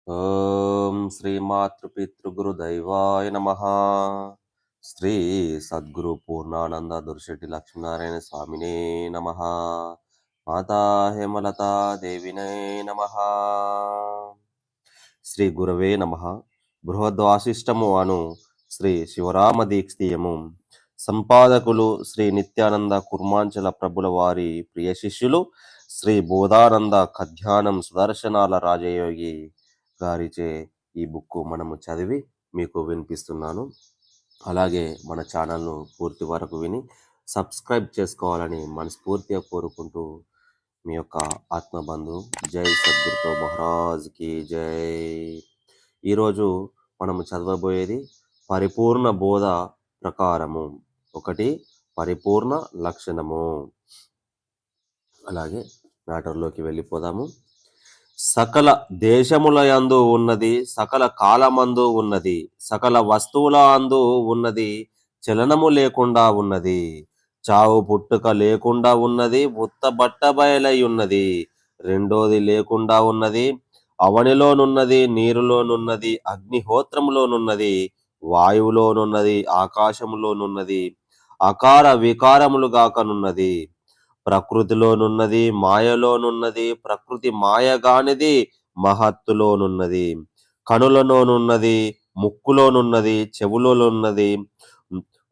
ఓం శ్రీ మాతృపితృగురుదైవాయ నమః. శ్రీ సద్గురు పూర్ణానంద దుర్శెట్టి లక్ష్మీనారాయణ స్వామినే నమః. మాతా హేమలతా దేవినే నమః. శ్రీ గురవే నమః. బృహద్వాసిష్టము అను శ్రీ శివరామ దీక్షితీయము సంపాదకులు శ్రీ నిత్యానంద కుర్మాంచల ప్రభుల వారి ప్రియ శిష్యులు శ్రీ బోధానంద ఖధ్యానం సుదర్శనాల రాజయోగి గారిచే ఈ బుక్ మనము చదివి మీకు వినిపిస్తున్నాను. అలాగే మన ఛానల్ను పూర్తి వరకు విని సబ్స్క్రైబ్ చేసుకోవాలని మనస్ఫూర్తిగా కోరుకుంటూ మీ యొక్క ఆత్మబంధు జై సద్గురుతో మహారాజ్కి జై. ఈరోజు మనము చదవబోయేది పరిపూర్ణ బోధ ప్రకారము ఒకటి, పరిపూర్ణ లక్షణము. అలాగే మ్యాటర్లోకి వెళ్ళిపోదాము. సకల దేశముల యందు ఉన్నది, సకల కాలమందు ఉన్నది, సకల వస్తువుల అందు ఉన్నది, చలనము లేకుండా ఉన్నది, చావు పుట్టుక లేకుండా ఉన్నది, ఉత్త బట్టబయలై ఉన్నది. రెండోది లేకుండా ఉన్నది, అవనిలోనున్నది, నీరులోనున్నది, అగ్నిహోత్రములోనున్నది, వాయువులోనున్నది, ఆకాశములోనున్నది, అకార వికారములుగాకనున్నది, ప్రకృతిలోనున్నది, మాయలోనున్నది, ప్రకృతి మాయగానిది, మహత్తులోనున్నది, కనులలోనున్నది, ముక్కులోనున్నది, చెవులలోనున్నది,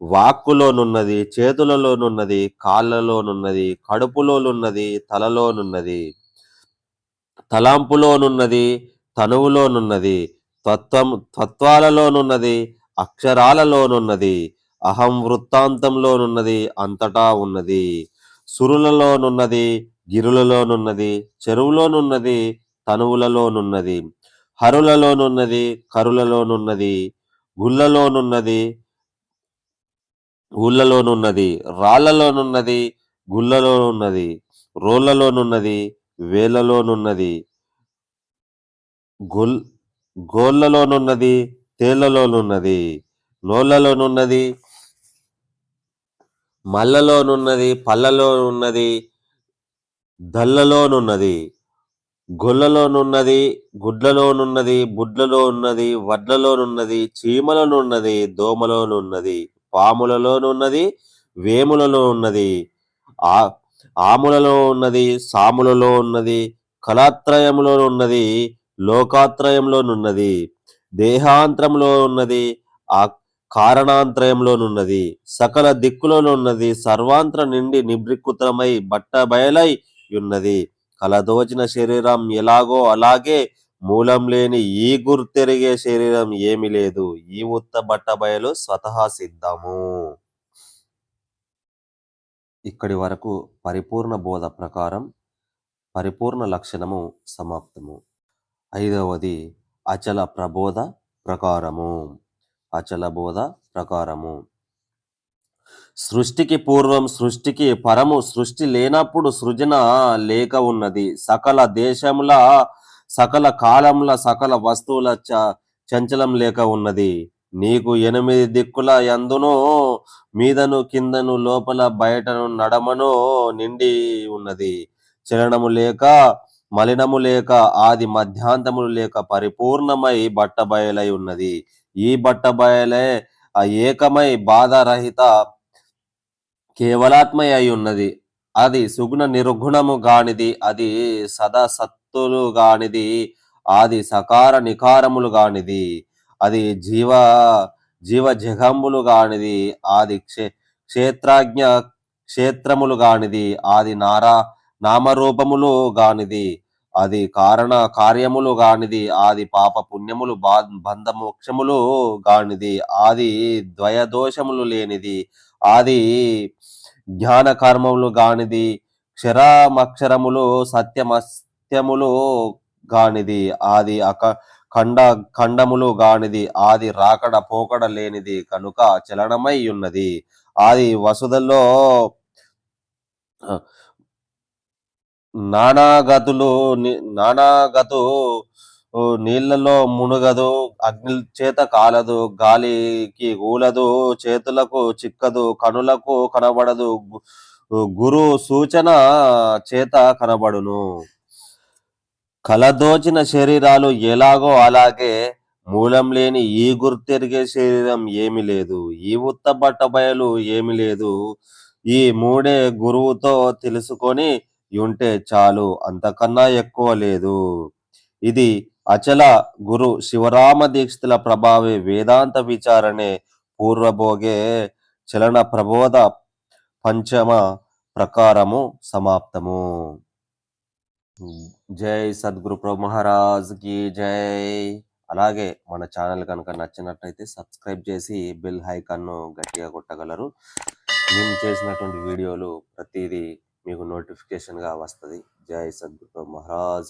వాక్కులోనున్నది, చేతులలోనున్నది, కాళ్ళలోనున్నది, కడుపులోనున్నది, తలలోనున్నది, తలాంపులోనున్నది, తనువులోనున్నది, తత్వాలలోనున్నది, అక్షరాలలోనున్నది, అహం వృత్తాంతంలోనున్నది, అంతటా ఉన్నది, సురులలోనున్నది, గిరులలోనున్నది, చెరువులోనున్నది, తనువులలోనున్నది, హరులలోనున్నది, కరులలోనున్నది, గుళ్ళలోనున్నది, ఊళ్ళలోనున్నది, రాళ్లలోనున్నది, గుళ్ళలోనున్నది, రోళ్లలోనున్నది, వేళ్లలోనున్నది, గోళ్లలోనున్నది, తేళ్లలోనున్నది, నోళ్లలోనున్నది, మల్లలోనున్నది, పళ్ళలోనున్నది, దళ్ళలోనున్నది, గొల్లలోనున్నది, గుడ్లలోనున్నది, బుడ్లలో ఉన్నది, వడ్లలోనున్నది, చీమలలోనున్నది, దోమలోనున్నది, పాములలోనున్నది, వేములలో ఉన్నది, ఆములలో ఉన్నది, సాములలో ఉన్నది, కళాత్రయములో ఉన్నది, లోకాత్రయంలోనున్నది, దేహాంతరంలో ఉన్నది, ఆ కారణాంతరయంలోనున్నది, సకల దిక్కులోనున్నది, సర్వాంతర నిండి నిబ్రిక్కుతమై బట్టబయలై ఉన్నది. కలదోచిన శరీరం ఎలాగో అలాగే మూలం లేని ఈ గుర్తెరిగే శరీరం ఏమి లేదు. ఈ ఉత్త బట్టబయలు స్వతహా సిద్ధము. ఇక్కడి వరకు పరిపూర్ణ బోధ ప్రకారం పరిపూర్ణ లక్షణము సమాప్తము. ఐదవది అచల ప్రబోధ ప్రకారము. అచల బోధ ప్రకారము సృష్టికి పూర్వం, సృష్టికి పరము, సృష్టి లేనప్పుడు సృజన లేక ఉన్నది. సకల దేశముల, సకల కాలముల, సకల వస్తువుల చంచలం లేక ఉన్నది. నీకు 8 దిక్కుల యందునో, మీదను కిందను, లోపల బయటను, నడమను నిండి ఉన్నది. చలనము లేక, మలినము లేక, ఆది మధ్యాంతములు లేక పరిపూర్ణమై బట్టబయలై ఉన్నది. ఈ బట్టబయలే ఏకమై బాధారహిత కేవలాత్మయ అయి ఉన్నది. అది సుగుణ నిర్గుణము గానిది, అది సదసత్తులు గానిది, ఆది సకార నికారములు గానిది, అది జీవ జగంబులు గానిది, ఆది క్షేత్రాజ్ఞ క్షేత్రములు గానిది, ఆది నామరూపములు గానిది, అది కారణ కార్యములు గానిది, ఆది పాప పుణ్యములు బంధమోక్షములు గానిది, ఆది ద్వయదోషములు లేనిది, ఆది జ్ఞాన కర్మములు గానిది, క్షరమక్షరములు సత్యమస్త్యములు గానిది, ఆది ఖండములు గానిది, ఆది రాకడ పోకడ లేనిది, కనుక చలనమై ఉన్నది. ఆది వసుదలో నానాగతు నీళ్లలో మునుగదు, అగ్ని చేత కాలదు, గాలికి ఊలదు, చేతులకు చిక్కదు, కనులకు కనబడదు, గురు సూచన చేత కనబడును. కలదోచిన శరీరాలు ఎలాగో అలాగే మూలం లేని ఈ గుర్తెరిగే శరీరం ఏమి లేదు. ఈ ఉత్తబట్ట బయలు ఏమి లేదు. ఈ మూడే గురువుతో తెలుసుకొని యుంటే చాలు. అంతకన్నా ఎక్కువ లేదు. ఇది అచల గురు శివరామ దీక్షితుల ప్రభావే వేదాంత విచారణೆ పూర్వభోగే చలన ప్రబోధ పంచమ ప్రకారము సమాప్తము. జై సద్గురు ప్రభు మహారాజ్కి జై. అలాగే మన ఛానల్ కనుక నచ్చినట్లయితే సబ్స్క్రైబ్ చేసి బెల్ ఐకాన్ను గట్టిగా కొట్టగలరు. మేము చేసినటువంటి వీడియోలు ప్రతిదీ మీకు నోటిఫికేషన్గా వస్తుంది. జై సద్గురు ప్రభు మహారాజ్.